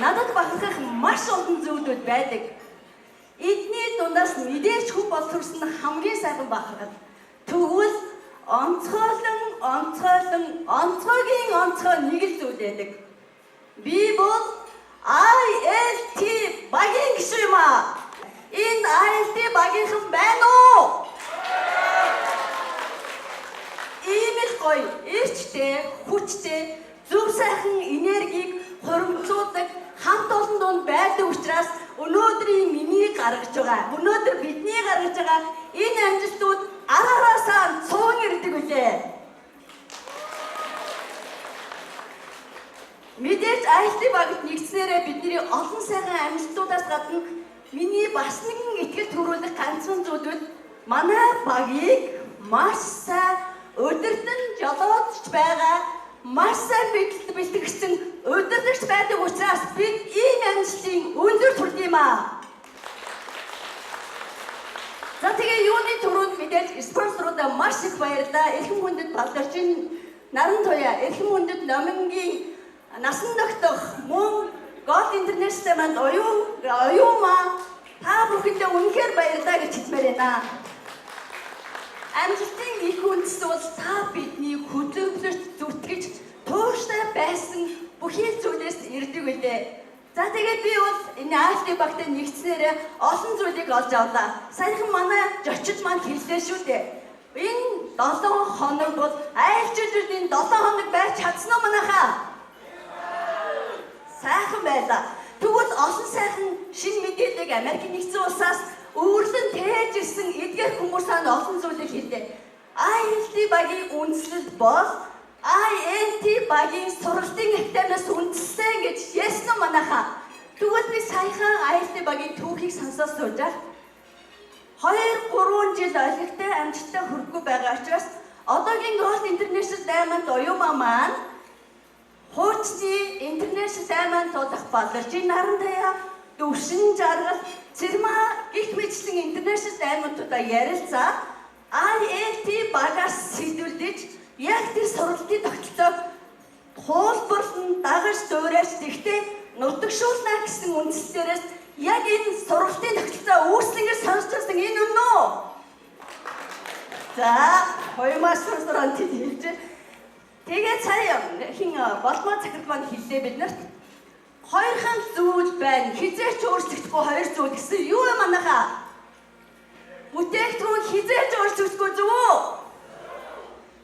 надад бахархах маш олон зүйлүүд байдаг. Эдний дундаас мэдээж хүн боловсруулсан хамгийн сайхан бахархал. Тэгвэл онцгойгийн онцгой нэг л зүйл байдаг. Би бол ILT багийн гишүүн юм аа. Энэ ILT багийнхан байна уу? Ийм л гоё, эрчтэй, хүчтэй, зөв сайхан энергийг хуримтлуулдаг хамт олон донд байдаг учраас өнөөдрийн миний гаргаж байгаа, өнөөдөр бидний гаргаж байгаа энэ амжилтууд араасаа цуун ирдэг үлээ. Мэдээж ILT багт нэгдснээрээ бидний олон сайхан амжилтуудаас гадна миний бас нэгэн итгэл төрүүлэх ганцхан зүйлүүд манай багийг маш сайн өдөртөн жолоодж байгаа, маш сайн бэлтгэгдсэн өдөртөгч байдаг учраас бид ийм амжилтын өндөр төрдөг юм аа. За тэгээ юуны төрөнд мэдээж спонсоруудаа маш их баярлалаа. Эрхэм хүндэт Балдарчин Наран Туяа, эрхэм хүндэт Номингийн Насан дохтох мөн Gold International манд оюумаа та бүхэндээ үнэхээр баярлалаа гэж хэлмээр байна. Амжилтын их үндэс бол та бидний хөдөлгөөлөлт зүтгэж тууштай байсан бүхий зүйлээс ирдэг үлээ. За тэгээд би бол энэ ILT багтаа нэгдснээрээ олон зүйлийг олж авлаа. Саяхан манай зочид маань хэллээ шүү дээ. Энэ 7 хоног бол айлчуудын 7 хоног байж чадсан уу манайхаа? Сайхан байлаа. Тэгвэл олон сайхан шин мэдээллийг Америкийн нэгдсэн улсаас өвөрлөн тээж ирсэн эдгээр хүмүүсийн олон зүйлийг хэллээ. ILT багийн үндэслэл бол ILT багийн сургалтын активнаас үндэслэн гэж яасан уу манайхаа. Тэгвэл би саяхан ILT багийн түүхийг сонсоод суужаа. 2-3 жил олигтой амжилттай хүрхгүй байгаа учраас одоогийн Gold International Diamond оюумаа маань хуучны International Diamond тодох Балдарчин Наран Туяа, Дөвшин Жаргал, Цэрмаа гих мэтчлэн International Diamond-уудаа ярилцаа ILT багаас сэдвүүлж яг тэр сургалтын тогтолцоог хуулбарлан дагаж дуурайж тэгтээ нутагшуулна гэсэн үндслээрээс яг энэ сургалтын тогтолцоо үүслэнгээр сонсчихсан энэ үнэн үү? За, хоёрмаас сонсорон хэлж. Тэгээд сая хин болмоо захирал маань хэллээ биднэрт. Хоёрхан зүйл байна. Хизээч өөрчлөгдөхгүй хоёр зүйл гэсэн юу юм манайхаа? Бүтээгдэхүүн хизээч өөрчлөгдөхгүй зүг үү?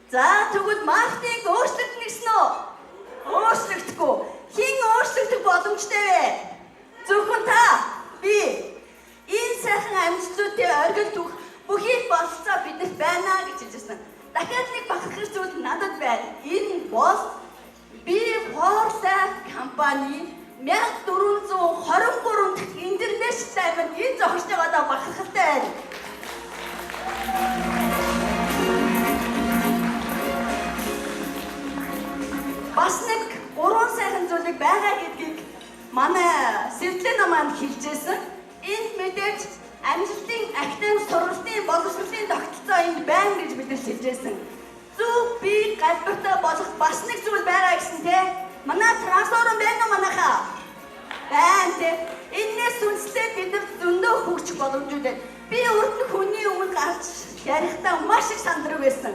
За тэгвэл маркетинг өөрчлөгдөн гэсэн үү? Өөрчлөгдөхгүй. Хин өөрчлөгдөх боломжтой вэ? Зөвхөн та, би. Энэ сайхан амжилтуудын оргил түүх бүхий болцоо бидэрт байна гэж хэлжсэн. Дахиад нэг бахархах зүйл надад байна. Энэ бол би Forza компани 1423 дахь International Diamond энэ зохирч байгаадаа бахархалтай байна. Бас нэг 3 сайхан зүйлийг байгаа гэдгийг манай Светлана маань хэлжсэн. Энд мэдээж амжилтын актив сургалтын боловсролын тогтолцоо энд байна гэж бидээс хэлжсэн. Зөв би галбартай болох бас нэг зүйл байгаа гэсэн те. Манай трансформ байна уу манайхаа? Байна те. Энээс үнслээд бид нар зөндөө хөгжих боломжтой байна. Би урд нь хүний өмнө гарч ярихдаа маш их сандраг байсан.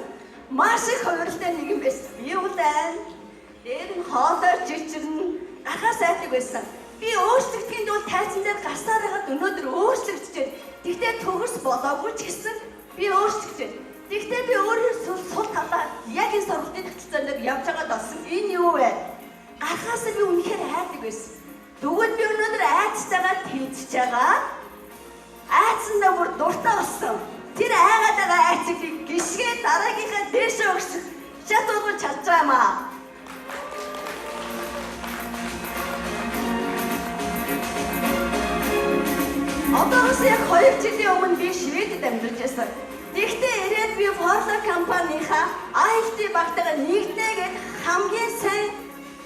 Маш их хувиралтай нэг юм байсан. Би үлэн дээр нь хоолой жижигэн ахаа сайдаг байсан. Би өөрчлөгдөхийн тулд тайзан дээр гарсаар хагаад өнөөдөр өөрчлөгдөж. Тэгтээ төгс болоогүй ч гэсэн би өөрчлөгдөж. Тэгтээ би өөрөө сул талаа яг энэ сургалтын тогтолцоон дээр явж байгаад болсон. Энэ юу вэ? Гарахаас би үнэхээр айдаг байсан. Тэгвэл би өнөөдөр айцтайгаа тэнцэж байгаа. Айцсандаа бүр дуртай болсон. Тэр айгаад байгаа айцыг гიშгээ дараагийнхаа дээшээ өгсөж чадуулж чадж байгаа юм аа. Одоос яг 2 жилийн өмнө би Шведэд амьдарч байсан. Тэгтээ ирээд би Forza компанийнхаа ILT багтайгаа нэгднээгээд хамгийн сайн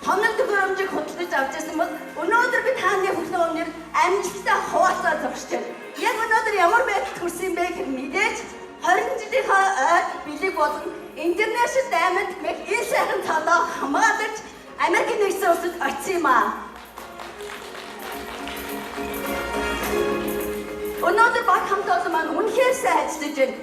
тоног төгөөрөмжийг хөдөлж авч байсан бол өнөөдөр би тааны хөдөлгөөний өмнөр амжилттай хуваалцаа зогсож байна. Яг өнөөдөр ямар байдалд хүрсэн бэ гэхээр мэдээж 20 жилийнхаа ойд бэлэг болон International Diamond энэ сайхан цаалаа хамгаалж Америкийн нэгдсэн улсад очсон юм аа. бол маань үнэхээр сайн ажиллаж байна.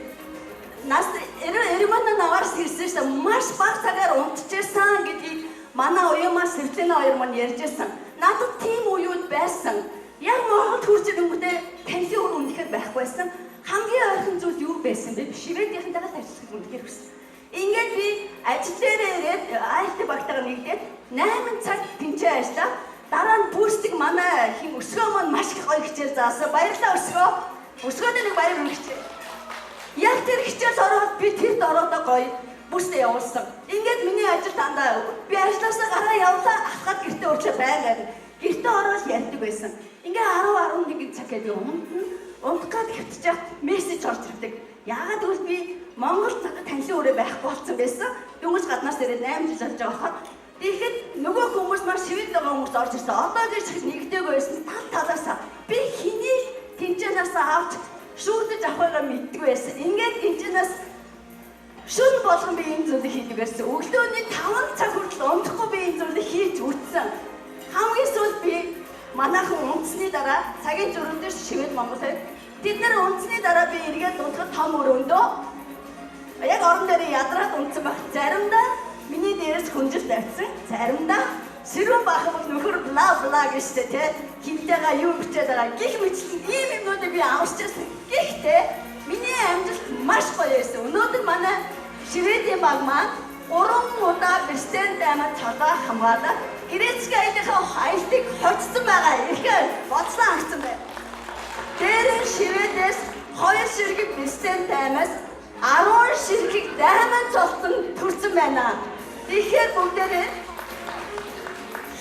Нас Эримана наваарс ирсэн шүү дээ. Маш бага цагаар унтчихсан гэдгийг манай уяамаар Сэвлэна хоёр маань ярьжсэн. Надад тийм уюуд байсан. Яг Монголд хурж ирэнгүүтээ танхим өр үнэхээр байхгүйсэн. Хамгийн ойрхон зүйл юу байсан бэ? Шведийнхэнтэйгээ ажиллах үнэхээр хүссэн. Ингээд би ажил дээрээ ирээд IT багтаага нэгдээд 8 цаг тэнцээ ажиллаа. Дараа нь пүүстиг манай хин өсгөө маань маш их гоё хичээл заасан. Баярлалаа өсгөө. Өсгөөд нэг баяр хүргэжээ. Яг тэр хичээл ороод би тэрд ороодоо гоё бүстэй явуулсан. Ингээд миний ажил дандаа би ажилласаа гараа явлаа ахад гэртээ өчлөө байгаад гэртээ ороод ярьдаг байсан. Ингээ 10-11 цаг гэдэг унтгаад хөвтчих мессеж орж ирдэг. Яагаад гэвэл би Монгол надад танилын өрөө байхгүй болсон байсан. Дөнгөж гаднаас ирээд 8 жил болж байгаа хаа. Тэгэхэд нөгөө хүмүүс маань шивэд байгаа хүмүүс орж ирсэн. Одоо гэж нэгдээгүй байсан. Тал талаасаа би хэнийг тэнцэнээс авч шүүдэж авахыгаа мэддэг байсан. Ингээд тэнцэнээс шүн болгон би энэ зүйлийг хийдэг байсан. Өглөөний 5 цаг хүртэл унтахгүй би энэ зүйлийг хийж үтсэн. Хамгийн сүүлд би манайхан унтсны дараа цагийн зөрүүн дээр шивэд Монголд тэд нар унтсны дараа би эргээд унтахад том өрөөндөө яг орон дээр ядраад унтсан байх. Заримдаа миний дээрээс хүнжил тавьсан. Заримдаа сэрүүн бахад нөхөр бла бла гэжтэй те хинтэйгээ юу бичээд байгаа. Гэх мэтлэн ийм юмнуудыг би авчирсан. Гэхдээ миний амжилт маш гоё байсан. Өнөөдөр манай Шведийн баг маань 3 удаа Бестен даймад цолоо хамгаалаад Грецкийн аяллахаа аяллыг хоцсон байгаа. Ихээр бодлоо хангасан байна. Дээрэн Шведээс 2 ширхэг Бестен даймаас 10 ширхэг даймад цолсон төрсөн байна. Тэгэхээр бүгдээрээ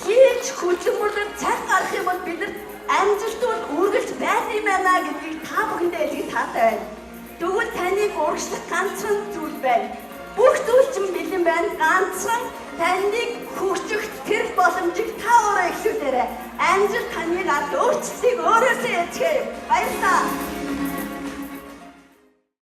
хийж хөдөлмөрлөөр цаг гарах юм бол бид нар амжилтууд үргэлж байна юм байна гэдгийг та бүхэндээ хэлхий таатай байна. Тэгвэл таныг урагшлах ганцхан зүйл байна. Бүх зүйл чинь бэлэн байна. Ганцхан